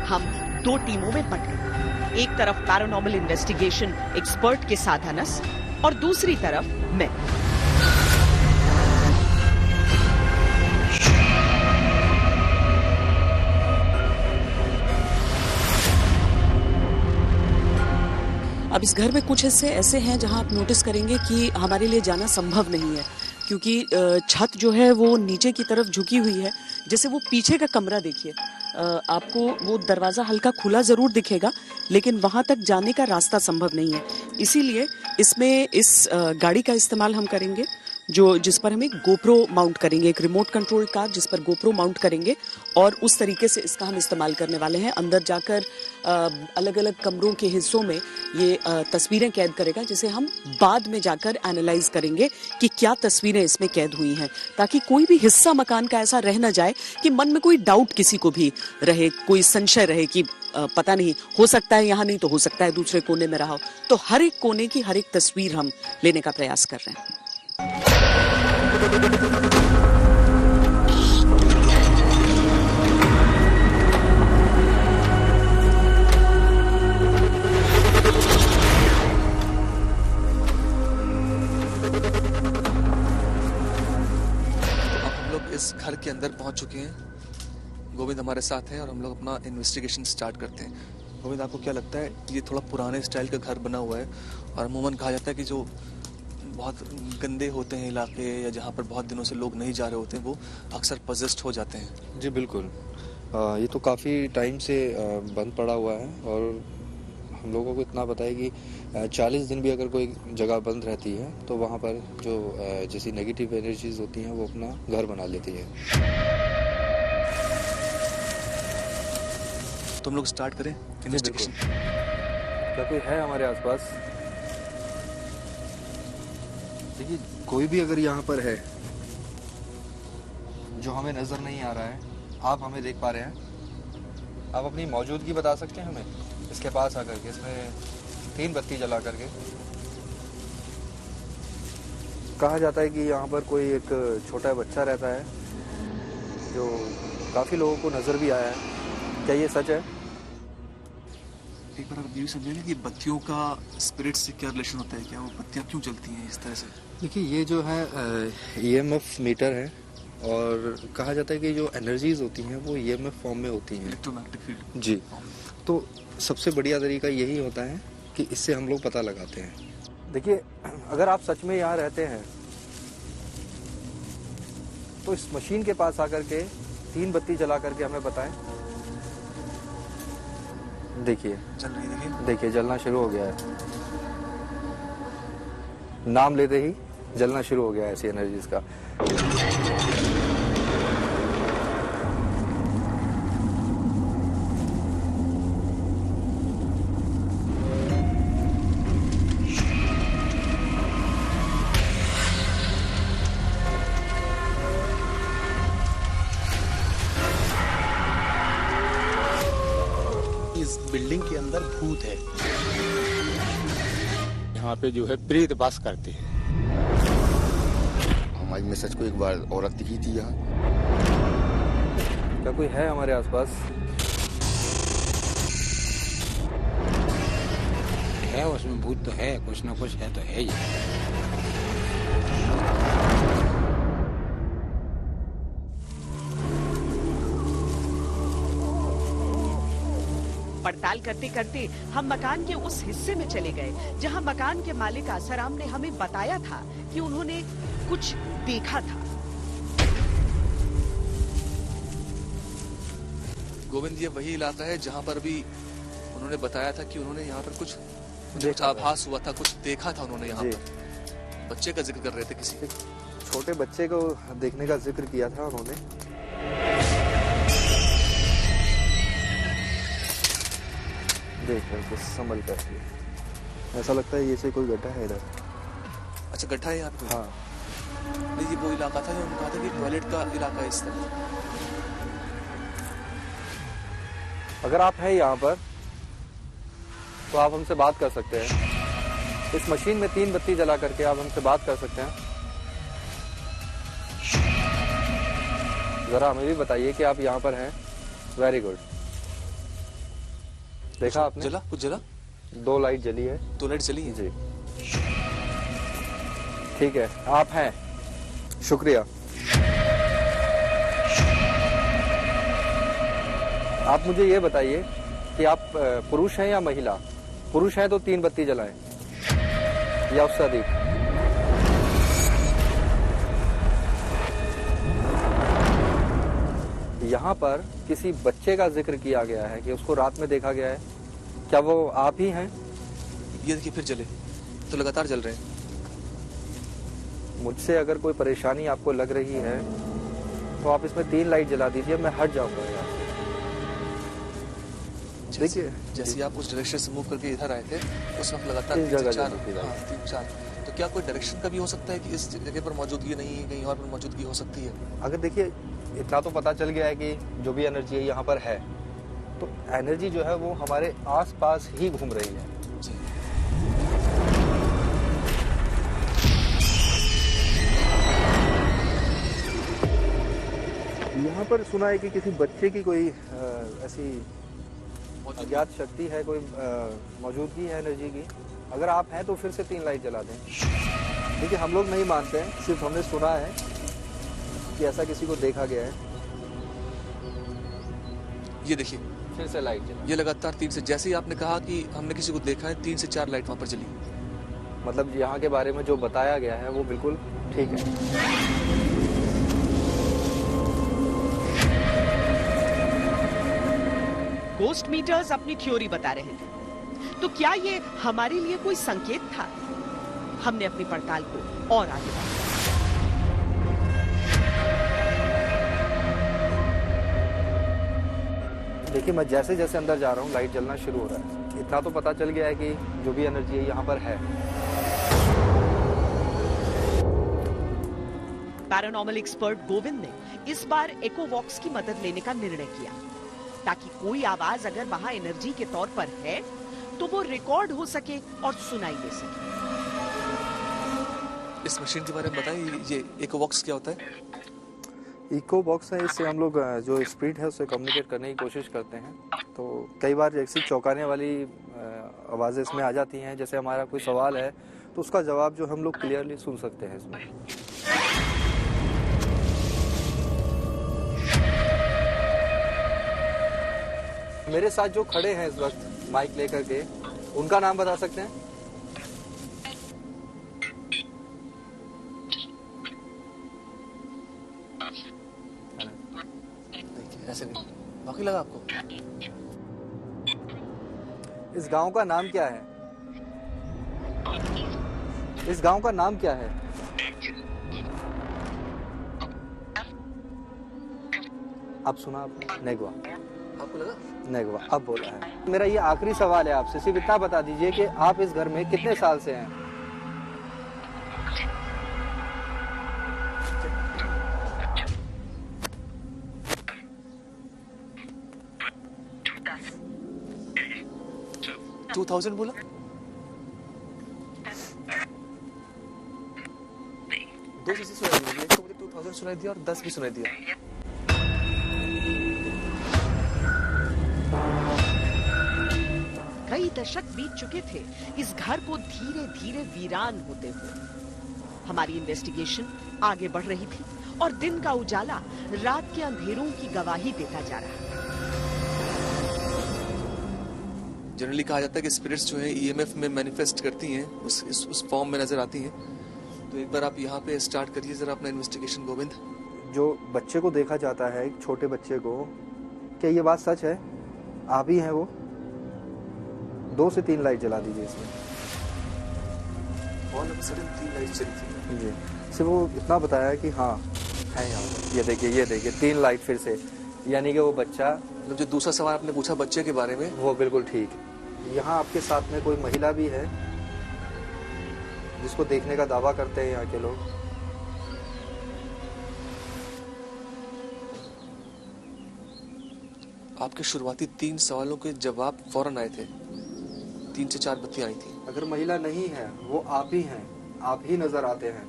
हम दो टीमों में बंट गए। एक तरफ पैरानॉर्मल इन्वेस्टिगेशन एक्सपर्ट के साथ अनस और दूसरी तरफ मैं। अब इस घर में कुछ हिस्से ऐसे हैं जहां आप नोटिस करेंगे कि हमारे लिए जाना संभव नहीं है, क्योंकि छत जो है वो नीचे की तरफ झुकी हुई है। जैसे वो पीछे का कमरा देखिए, आपको वो दरवाज़ा हल्का खुला ज़रूर दिखेगा, लेकिन वहाँ तक जाने का रास्ता संभव नहीं है। इसीलिए इसमें इस गाड़ी का इस्तेमाल हम करेंगे जिस पर हम एक गोप्रो माउंट करेंगे, एक रिमोट कंट्रोल कार जिस पर गोप्रो माउंट करेंगे, और उस तरीके से इसका हम इस्तेमाल करने वाले हैं। अंदर जाकर अलग अलग कमरों के हिस्सों में ये तस्वीरें कैद करेगा, जिसे हम बाद में जाकर एनालाइज करेंगे कि क्या तस्वीरें इसमें कैद हुई हैं, ताकि कोई भी हिस्सा मकान का ऐसा रह न जाए कि मन में कोई डाउट किसी को भी रहे, कोई संशय रहे कि पता नहीं, हो सकता है यहाँ नहीं तो हो सकता है दूसरे कोने में रहा हो। तो हर एक कोने की हर एक तस्वीर हम लेने का प्रयास कर रहे हैं। इस घर के अंदर पहुंच चुके हैं। गोविंद हमारे साथ हैं और हम लोग अपना इन्वेस्टिगेशन स्टार्ट करते हैं। गोविंद, आपको क्या लगता है, ये थोड़ा पुराने स्टाइल का घर बना हुआ है और अमूमन कहा जाता है कि जो बहुत गंदे होते हैं इलाके या जहाँ पर बहुत दिनों से लोग नहीं जा रहे होते हैं, वो अक्सर पजेस्ट हो जाते हैं। जी बिल्कुल, ये तो काफ़ी टाइम से बंद पड़ा हुआ है और हम लोगों को इतना पता है कि 40 दिन भी अगर कोई जगह बंद रहती है तो वहाँ पर जो जैसी नेगेटिव एनर्जीज होती हैं वो अपना घर बना लेती हैं। तो हम लोग स्टार्ट करें इन्वेस्टिगेशन। क्या कोई है हमारे आसपास? देखिए, कोई भी अगर यहाँ पर है जो हमें नज़र नहीं आ रहा है, आप हमें देख पा रहे हैं, आप अपनी मौजूदगी बता सकते हैं हमें इसके पास आकर के, इसमें 3 बत्ती जला करके। कहा जाता है कि यहाँ पर कोई एक छोटा बच्चा रहता है जो काफ़ी लोगों को नज़र भी आया है। क्या ये सच है? एक बार आप ये समझेंगे कि बत्तियों का स्पिरिट से क्या रिलेशन होता है, क्या वो बत्तियाँ क्यों जलती हैं इस तरह से? देखिए, ये जो है EMF मीटर है और कहा जाता है कि जो एनर्जीज होती हैं वो EMF फॉर्म में होती हैं, इलेक्ट्रोमैग्नेटिक फील्ड। जी, तो सबसे बढ़िया तरीका यही होता है कि इससे हम लोग पता लगाते हैं। देखिए, अगर आप सच में यहाँ रहते हैं तो इस मशीन के पास आकर के 3 बत्ती जला करके हमें बताएं। देखिए चल रही है, देखिए जलना शुरू हो गया है। नाम लेते ही जलना शुरू हो गया है ऐसी एनर्जीज का। इस बिल्डिंग के अंदर भूत है। यहाँ पे जो है प्रेत वास करते हैं। हमारी में सच को एक बार औरत दिखी थी यहाँ। क्या कोई है हमारे आसपास? है, उसमें भूत तो है, कुछ ना कुछ है तो है ही। पड़ताल करते करते हम मकान के उस हिस्से में चले गए जहां मकान के मालिक आसाराम ने हमें बताया था कि उन्होंने कुछ देखा था। गोविंद, ये वही इलाका है जहाँ पर भी उन्होंने बताया था कि उन्होंने यहाँ पर कुछ आभास हुआ था, कुछ देखा था उन्होंने यहाँ पर। बच्चे का जिक्र कर रहे थे, किसी छोटे बच्चे को देखने का जिक्र किया था उन्होंने। देख रहे हैं, संभल कर, ऐसा लगता है ये से कोई गड्ढा है इधर। अच्छा, गड्ढा है यहाँ पे? हाँ, नहीं, ये वो इलाका था जो उन्होंने कहा था कि टॉयलेट का इलाका है इस तरफ। अगर आप हैं यहाँ पर तो आप हमसे बात कर सकते हैं। इस मशीन में 3 बत्ती जला करके आप हमसे बात कर सकते हैं। जरा हमें भी बताइए कि आप यहाँ पर हैं। Very good. देखा आपने? जला कुछ जला? 2 लाइट जली है। 2 लाइट जली है जी ठीक है, आप हैं, शुक्रिया। आप मुझे ये बताइए कि आप पुरुष हैं या महिला? पुरुष हैं तो 3 बत्ती जलाएं या उससे अधिक। यहाँ पर किसी बच्चे का जिक्र किया गया है कि उसको रात में देखा गया है, क्या वो आप ही हैं? ये देखिए फिर जले, तो लगातार जल रहे हैं। मुझसे अगर कोई परेशानी आपको लग रही है तो आप इसमें 3 लाइट जला दीजिए, मैं हट जाऊंगा यहाँ से। देखिए जैसे आप उस डायरेक्शन से मूव करके इधर आए थे, उस वक्त लगातार 3 जगह 3-4, तो क्या कोई डायरेक्शन का भी हो सकता है कि इस जगह पर मौजूदगी नहीं है, कहीं और पर मौजूदगी हो सकती है? अगर देखिए इतना तो पता चल गया है कि जो भी एनर्जी है यहाँ पर है, तो एनर्जी जो है वो हमारे आसपास ही घूम रही है। जी। यहाँ पर सुना है कि किसी बच्चे की कोई ऐसी अज्ञात शक्ति है, कोई मौजूदगी है एनर्जी की। अगर आप हैं तो फिर से 3 लाइट जला दें। देखिए हम लोग नहीं मानते हैं, सिर्फ हमने सुना है कि ऐसा किसी को देखा गया है। ये देखिए फिर से लाइट जला। ये लगातार 3 से, जैसे ही आपने कहा कि हमने किसी को देखा है, 3 से 4 लाइट वहां पर जली। मतलब यहाँ के बारे में जो बताया गया है वो बिल्कुल ठीक है। गोस्ट मीटर्स अपनी थ्योरी बता रहे थे, तो क्या ये हमारे लिए कोई संकेत था? हमने अपनी पड़ताल को और आगे बढ़ाया। देखिए मैं जैसे जैसे अंदर जा रहा हूँ लाइट जलना शुरू हो रहा है। इतना तो पता चल गया है कि जो भी एनर्जी है यहाँ पर है। पैरानॉर्मल एक्सपर्ट गोविंद ने इस बार इकोवॉक्स की मदद लेने का निर्णय किया, ताकि कोई आवाज अगर वहां एनर्जी के तौर पर है तो वो रिकॉर्ड हो सके और सुनाई दे सके। इस मशीन के बारे में बताइए, ये इकोवॉक्स क्या होता है? इको बॉक्स है, इससे हम लोग जो स्पिरिट है उससे कम्युनिकेट करने की कोशिश करते हैं। तो कई बार ऐसी चौंकाने वाली आवाज़ें इसमें आ जाती हैं। जैसे हमारा कोई सवाल है तो उसका जवाब जो हम लोग क्लियरली सुन सकते हैं इसमें। मेरे साथ जो खड़े हैं इस वक्त माइक लेकर के, उनका नाम बता सकते हैं? ऐसे नहीं, बाकी लगा आपको? इस गांव का नाम क्या है? इस गांव का नाम क्या है? अब सुना आपने? नेगवा। आपको लगा? नेगवा अब बोला है। मेरा ये आखिरी सवाल है आपसे, सिर्फ इतना बता दीजिए कि आप इस घर में कितने साल से हैं? टू 2000 बोला? 2 चीजें सुनाई दी, एक तो मुझे 2000 सुनाई दिया और 10 भी सुनाई दिया। कई दशक बीत चुके थे इस घर को धीरे धीरे वीरान होते हुए। हमारी इन्वेस्टिगेशन आगे बढ़ रही थी और दिन का उजाला रात के अंधेरों की गवाही देता जा रहा है। जनरली कहा जाता है कि स्पिरिट्स जो है ईएमएफ में मैनिफेस्ट करती हैं, उस फॉर्म में नजर आती हैं। तो एक बार आप यहाँ पे स्टार्ट करिए जरा अपना इन्वेस्टिगेशन गोविंद। जो बच्चे को देखा जाता है, एक छोटे बच्चे को, क्या ये बात सच है? आप ही हैं वो? 2 से 3 लाइट जला दीजिए इसमें। ऑल ऑफ सडन 3 लाइट चली थी। जी, सिर्फ वो इतना बताया कि हाँ है यहाँ पर। ये देखिए 3 लाइट फिर से, यानी कि वो बच्चा, मतलब जो दूसरा सवाल आपने पूछा बच्चे के बारे में, वो बिल्कुल ठीक। यहाँ आपके साथ में कोई महिला भी है जिसको देखने का दावा करते हैं यहाँ के लोग? आपके शुरुआती 3 सवालों के जवाब फौरन आए थे। 3 से 4 बत्तियां आई थी। अगर महिला नहीं है, वो आप ही हैं, आप ही नजर आते हैं।